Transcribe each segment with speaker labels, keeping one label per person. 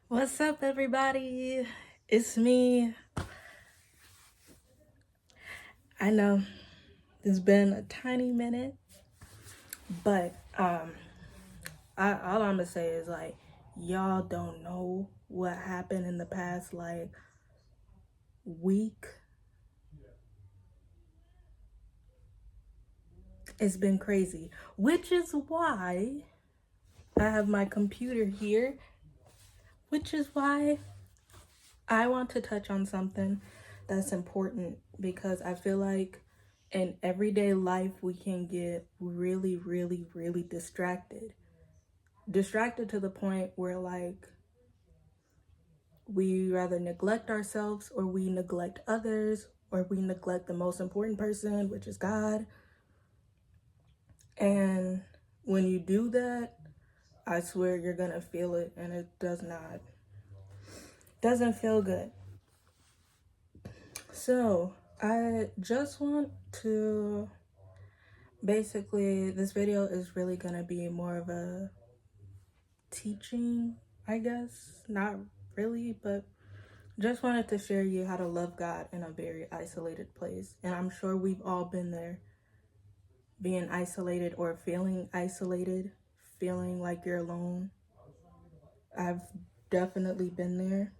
Speaker 1: What's up, everybody? It's me. I know it's been a tiny minute, but all I'm gonna say is like, y'all don't know what happened in the past week. It's been crazy, which is why I have my computer here, which is why I want to touch on something that's important because I feel like in everyday life we can get really, really, really distracted. Distracted to the point where we rather neglect ourselves or we neglect others or we neglect the most important person, which is God. And when you do that, I swear you're gonna feel it, and it doesn't feel good. So I just want to basically, this video is really gonna be more of a teaching, I guess. Not really, but just wanted to share you how to love God in a very isolated place. And I'm sure we've all been there, being isolated or feeling isolated, feeling like you're alone. I've definitely been there.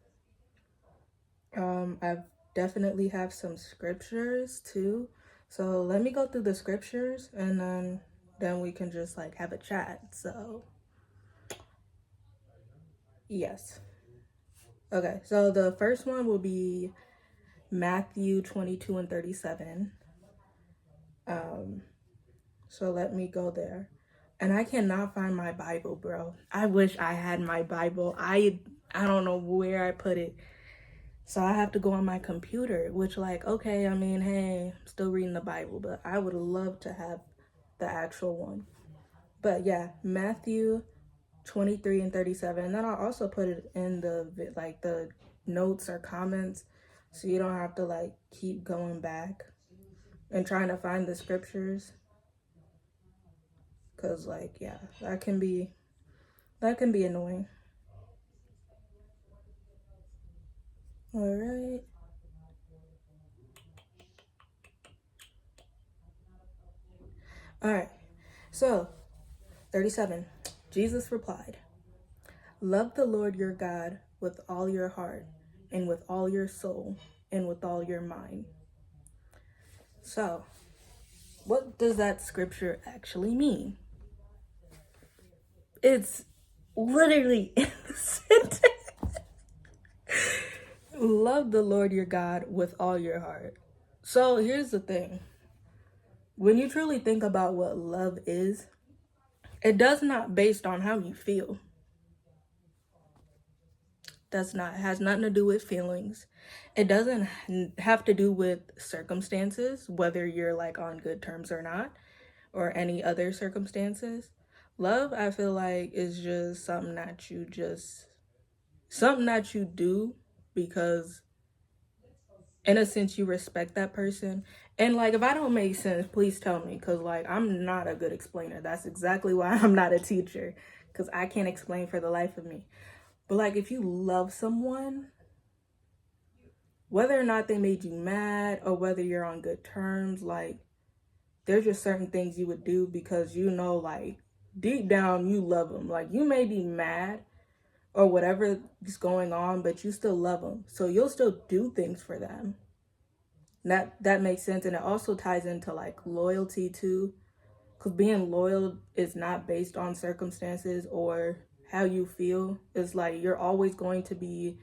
Speaker 1: I've definitely have some scriptures too. So let me go through the scriptures and then we can just like have a chat. So yes. Okay, so the first one will be Matthew 22 and 37. So let me go there. And I cannot find my Bible, bro. I wish I had my Bible. I don't know where I put it. So I have to go on my computer, which okay, I mean, hey, I'm still reading the Bible, but I would love to have the actual one. But yeah, Matthew 23 and 37. And then I'll also put it in the notes or comments so you don't have to keep going back and trying to find the scriptures. Cause yeah, that can be annoying. All right. All right. So, 37. Jesus replied, "Love the Lord your God with all your heart and with all your soul and with all your mind." So, what does that scripture actually mean? It's literally in the sentence. Love the Lord your God with all your heart. So, here's the thing. When you truly think about what love is, it does not based on how you feel. Has nothing to do with feelings. It doesn't have to do with circumstances, whether you're on good terms or not, or any other circumstances. Love, I feel like, is just something that you do because in a sense you respect that person. And if I don't make sense, please tell me, because I'm not a good explainer. That's exactly why I'm not a teacher, because I can't explain for the life of me. But if you love someone, whether or not they made you mad or whether you're on good terms, there's just certain things you would do because deep down you love them. You may be mad or whatever is going on, but you still love them. So you'll still do things for them. That makes sense. And it also ties into loyalty too. Because being loyal is not based on circumstances or how you feel. It's you're always going to be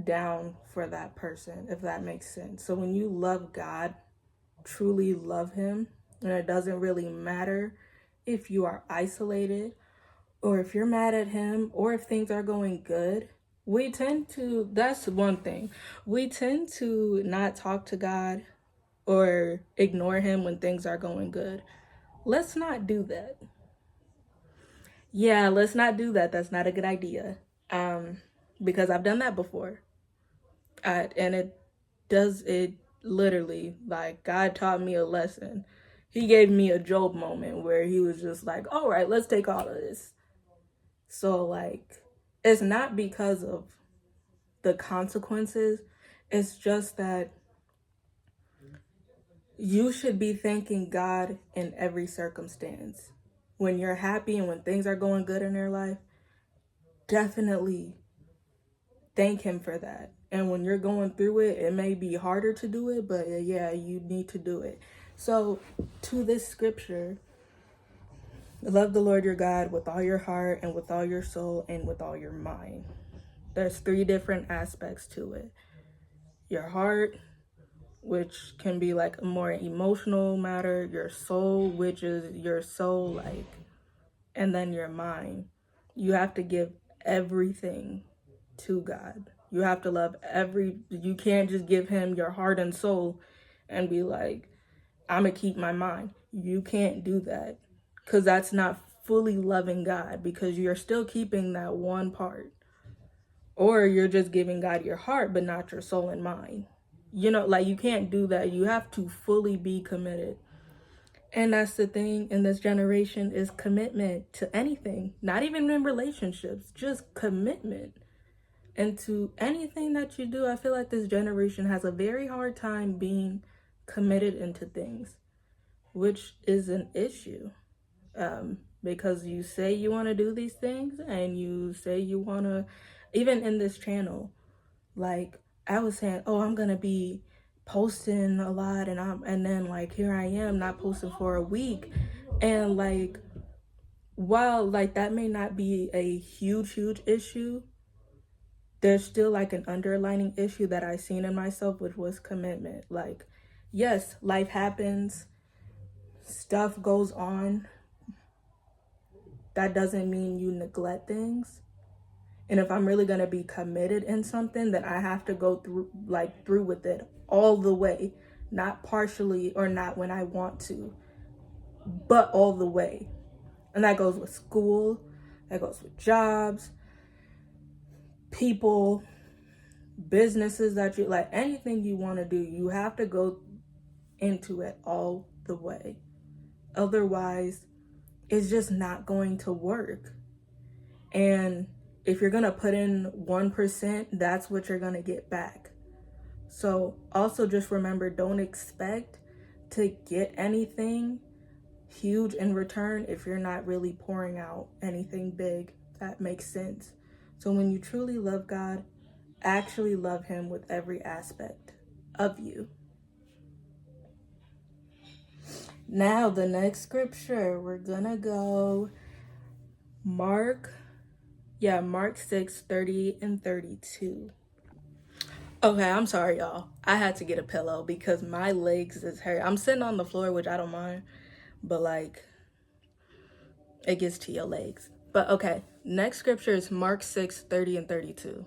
Speaker 1: down for that person, if that makes sense. So when you love God, truly love him, and it doesn't really matter if you are isolated or if you're mad at him or if things are going good, that's one thing. We tend to not talk to God or ignore him when things are going good. Let's not do that. Yeah, let's not do that. That's not a good idea. Because I've done that before. And it literally, God taught me a lesson. He gave me a Job moment where he was just all right, let's take all of this. So it's not because of the consequences. It's just that you should be thanking God in every circumstance. When you're happy and when things are going good in your life, definitely thank Him for that. And when you're going through it, it may be harder to do it, but yeah, you need to do it. So, to this scripture, love the Lord your God with all your heart and with all your soul and with all your mind. There's 3 different aspects to it. Your heart, which can be like a more emotional matter, your soul, which is your soul, like, and then your mind. You have to give everything to God. You have to love you can't just give Him your heart and soul and be like, I'm gonna keep my mind. You can't do that, because that's not fully loving God, because you're still keeping that one part. Or you're just giving God your heart but not your soul and mind. Like, you can't do that. You have to fully be committed. And that's the thing in this generation, is commitment to anything, not even in relationships, just commitment. And to anything that you do, I feel like this generation has a very hard time being committed into things, which is an issue. Because you say you want to do these things and you say you want to, even in this channel, like I was saying, oh, I'm going to be posting a lot, and then like here I am not posting for a week. And like, while like that may not be a huge issue, there's still like an underlining issue that I seen in myself, which was commitment. Like, yes, life happens, stuff goes on. That doesn't mean you neglect things. And if I'm really going to be committed in something, then I have to go through with it all the way, not partially or not when I want to, but all the way. And that goes with school, that goes with jobs, people, businesses that you like, anything you want to do, you have to go into it all the way. Otherwise, it's just not going to work. And if you're going to put in 1%, that's what you're going to get back. So also just remember, don't expect to get anything huge in return if you're not really pouring out anything big. That makes sense. So when you truly love God, actually love Him with every aspect of you. Now, the next scripture, we're gonna go Mark 6:30 and 32. Okay, I'm sorry, y'all. I had to get a pillow because my legs is hurt. I'm sitting on the floor, which I don't mind, but like, it gets to your legs. But okay, next scripture is Mark 6:30 and 32.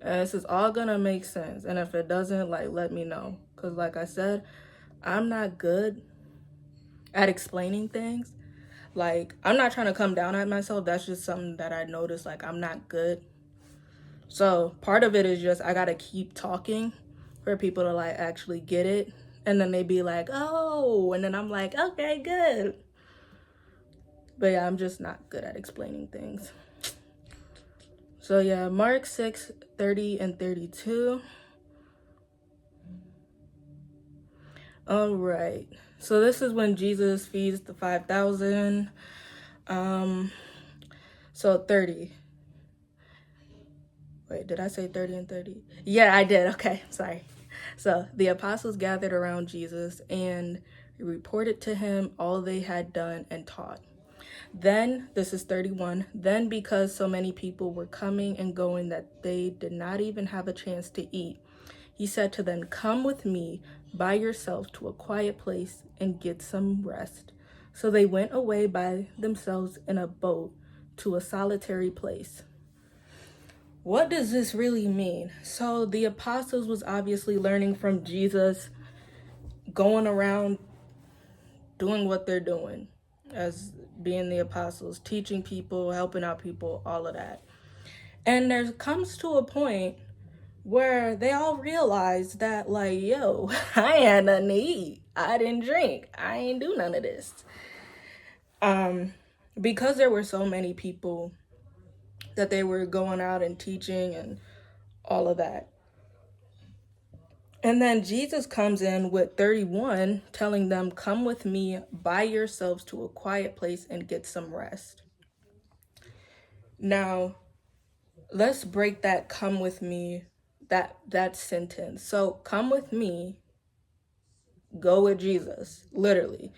Speaker 1: And this is all gonna make sense. And if it doesn't, like, let me know. Because like I said, I'm not good at explaining things. Like, I'm not trying to come down at myself. That's just something that I noticed. Like, I'm not good. So part of it is just I gotta keep talking for people to like actually get it. And then they be like, oh, and then I'm like, okay, good. But yeah, I'm just not good at explaining things. So yeah, Mark 6:30 and 32. All right. So this is when Jesus feeds the 5,000. So 30. Wait, did I say 30 and 30? Yeah, I did. Okay, sorry. So the apostles gathered around Jesus and reported to him all they had done and taught. Then, this is 31, then because so many people were coming and going that they did not even have a chance to eat, he said to them, come with me by yourselves to a quiet place and get some rest. So they went away by themselves in a boat to a solitary place. What does this really mean? So the apostles was obviously learning from Jesus, going around doing what they're doing as being the apostles, teaching people, helping out people, all of that. And there comes to a point where they all realize that, like, yo, I had nothing to eat. I didn't drink. I ain't do none of this. Because there were so many people that they were going out and teaching and all of that. And then Jesus comes in with 31, telling them, "Come with me by yourselves to a quiet place and get some rest." Now, let's break that "come with me," that sentence. So, come with me, go with Jesus, literally.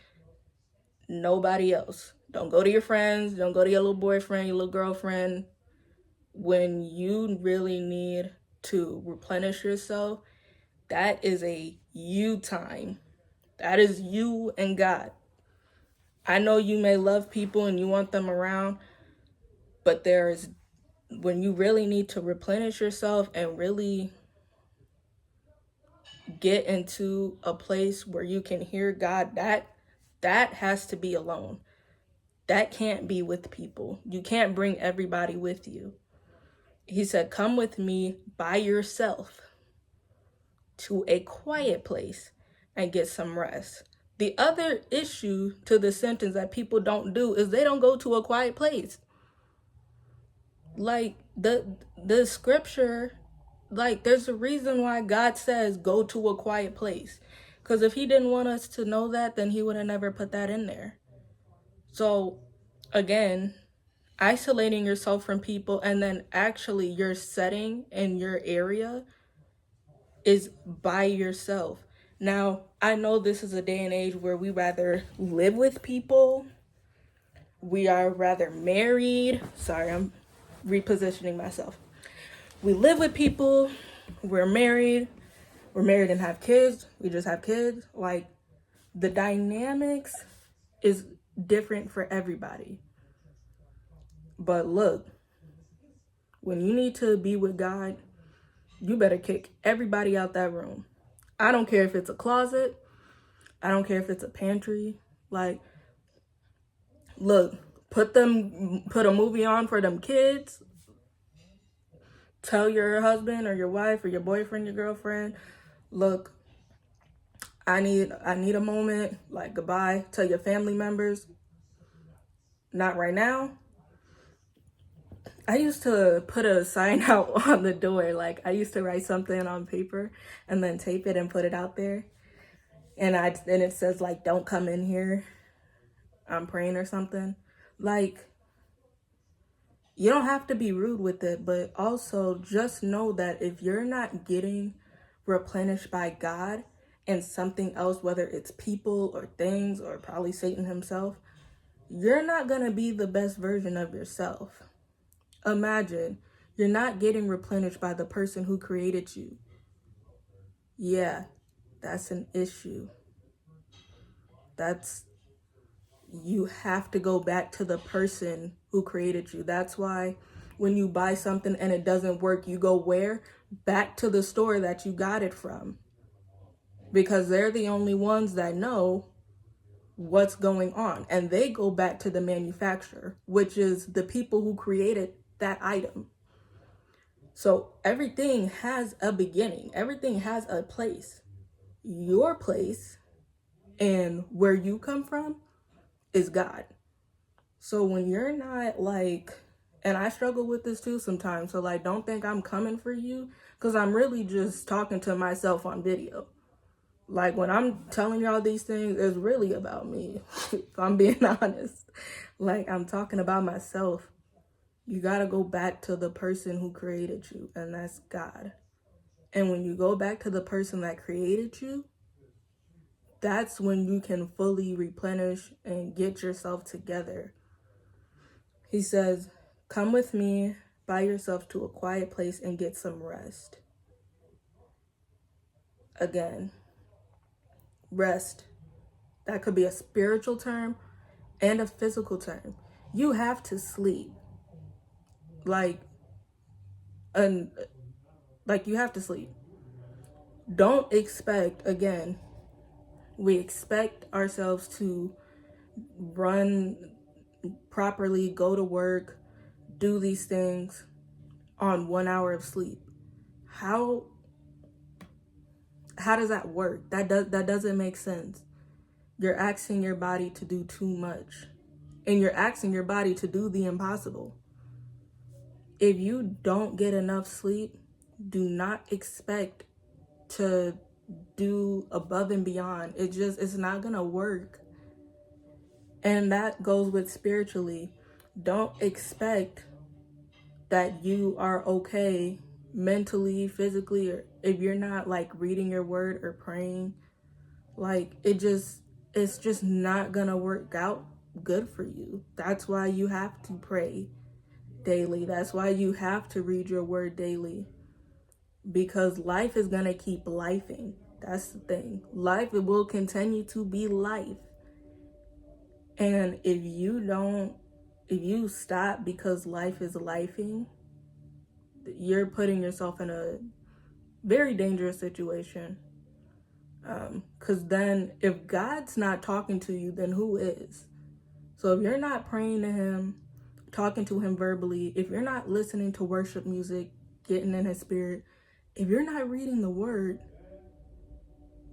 Speaker 1: Nobody else. Don't go to your friends, don't go to your little boyfriend, your little girlfriend. When you really need to replenish yourself, that is a you time. That is you and God. I know you may love people and you want them around, but there's when you really need to replenish yourself and really get into a place where you can hear God, that has to be alone. That can't be with people. You can't bring everybody with you. He said, "Come with me by yourself to a quiet place and get some rest." The other issue to the sentence that people don't do is they don't go to a quiet place. Like the scripture, like there's a reason why God says go to a quiet place. Because if he didn't want us to know that, then he would have never put that in there. So again, isolating yourself from people and then actually your setting and your area is by yourself. Now, I know this is a day and age where we rather live with people. We are rather married. Sorry, I'm repositioning myself. We live with people. We're married. We're married and have kids. We just have kids. Like, the dynamics is different for everybody. But look, when you need to be with God, you better kick everybody out that room. I don't care if it's a closet. I don't care if it's a pantry. Like, look, put a movie on for them kids. Tell your husband or your wife or your boyfriend, your girlfriend, look, I need a moment, like goodbye. Tell your family members, not right now. I used to put a sign out on the door. Like, I used to write something on paper and then tape it and put it out there. And it says, like, don't come in here, I'm praying or something. Like, you don't have to be rude with it, but also just know that if you're not getting replenished by God and something else, whether it's people or things or probably Satan himself, you're not going to be the best version of yourself. Imagine you're not getting replenished by the person who created you. Yeah, that's an issue. You have to go back to the person who created you. That's why when you buy something and it doesn't work, you go where? Back to the store that you got it from. Because they're the only ones that know what's going on. And they go back to the manufacturer, which is the people who created that item. So everything has a beginning. Everything has a place. Your place and where you come from is God. So when you're not like, and I struggle with this too sometimes, so like don't think I'm coming for you, because I'm really just talking to myself on video. Like when I'm telling y'all these things, it's really about me. If I'm being honest. Like I'm talking about myself. You gotta go back to the person who created you, and that's God. And when you go back to the person that created you, that's when you can fully replenish and get yourself together. He says, "Come with me by yourself to a quiet place and get some rest." Again, rest. That could be a spiritual term and a physical term. You have to sleep. Like you have to sleep. Don't expect, again, we expect ourselves to run properly, go to work, do these things on 1 hour of sleep. How does that work? That doesn't make sense. You're asking your body to do too much. And you're asking your body to do the impossible. if you don't get enough sleep, do not expect to do above and beyond. It's not gonna work. And that goes with spiritually. Don't expect that you are okay mentally, physically, or if you're not like reading your word or praying. Like it's just not gonna work out good for you. That's why you have to pray daily. That's why you have to read your word daily, because life is gonna keep lifing. That's the thing. Life, it will continue to be life. And if you stop because life is lifing, you're putting yourself in a very dangerous situation. Because then if God's not talking to you, then who is? So if you're not praying to him, talking to him verbally, if you're not listening to worship music, getting in his spirit, if you're not reading the word,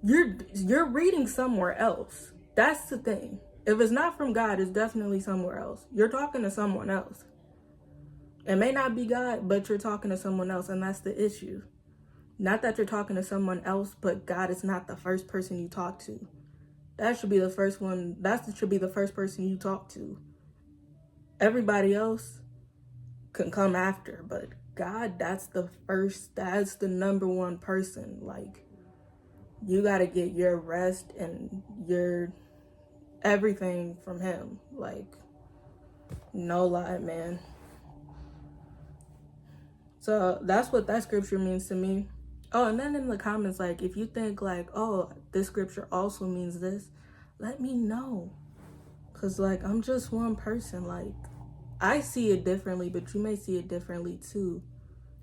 Speaker 1: you're reading somewhere else. That's the thing. If it's not from God, it's definitely somewhere else. You're talking to someone else. It may not be God, but you're talking to someone else, and that's the issue. Not that you're talking to someone else, but God is not the first person you talk to. That should be the first one. That should be the first person you talk to. Everybody else can come after, but God, that's the number one person. Like, you got to get your rest and your everything from him. Like, no lie, man. So that's what that scripture means to me. Oh, and then in the comments, like, if you think like, oh, this scripture also means this, let me know. Cause like, I'm just one person. Like, I see it differently, but you may see it differently too,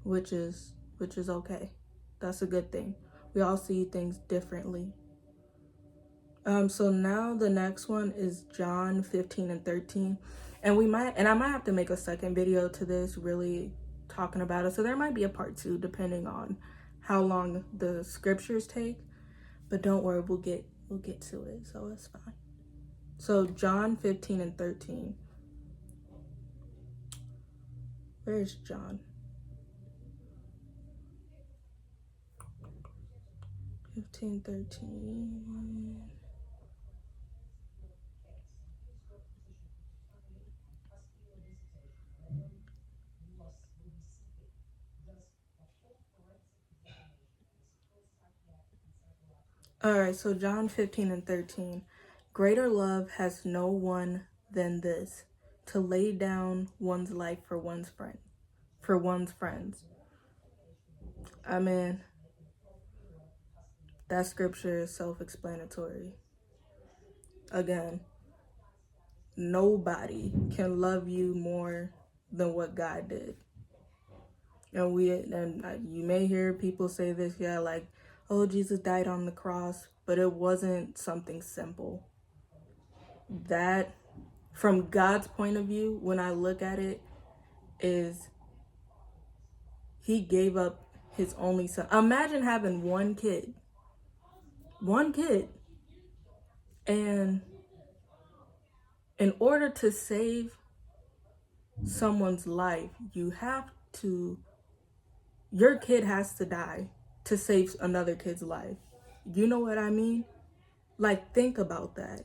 Speaker 1: which is okay. That's a good thing. We all see things differently. So now the next one is John 15 and 13. And I might have to make a second video to this, really talking about it. So there might be a part 2 depending on how long the scriptures take. But don't worry, we'll get to it. So it's fine. So John 15 and 13. Where's John? 15, 13. All right, so John 15 and 13. Greater love has no one than this, to lay down one's life for one's friends. I mean, that scripture is self-explanatory. Again, nobody can love you more than what God did. And you may hear people say this, yeah, like, oh, Jesus died on the cross, but it wasn't something simple. That, from God's point of view, when I look at it, is he gave up his only son. Imagine having one kid, and in order to save someone's life, your kid has to die to save another kid's life. You know what I mean? Like, think about that.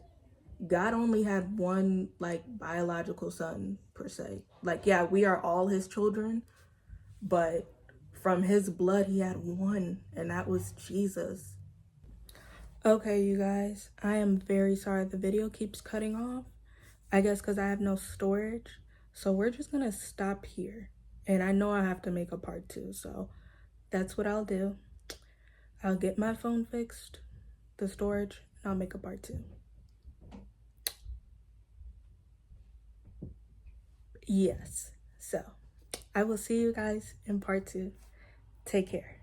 Speaker 1: God only had one, like, biological son, per se. Like, yeah, we are all his children, but from his blood, he had one, and that was Jesus. Okay, you guys, I am very sorry the video keeps cutting off. I guess because I have no storage. So we're just gonna stop here. And I know I have to make a part 2, so that's what I'll do. I'll get my phone fixed, the storage, and I'll make a part 2. Yes, so I will see you guys in part 2. Take care.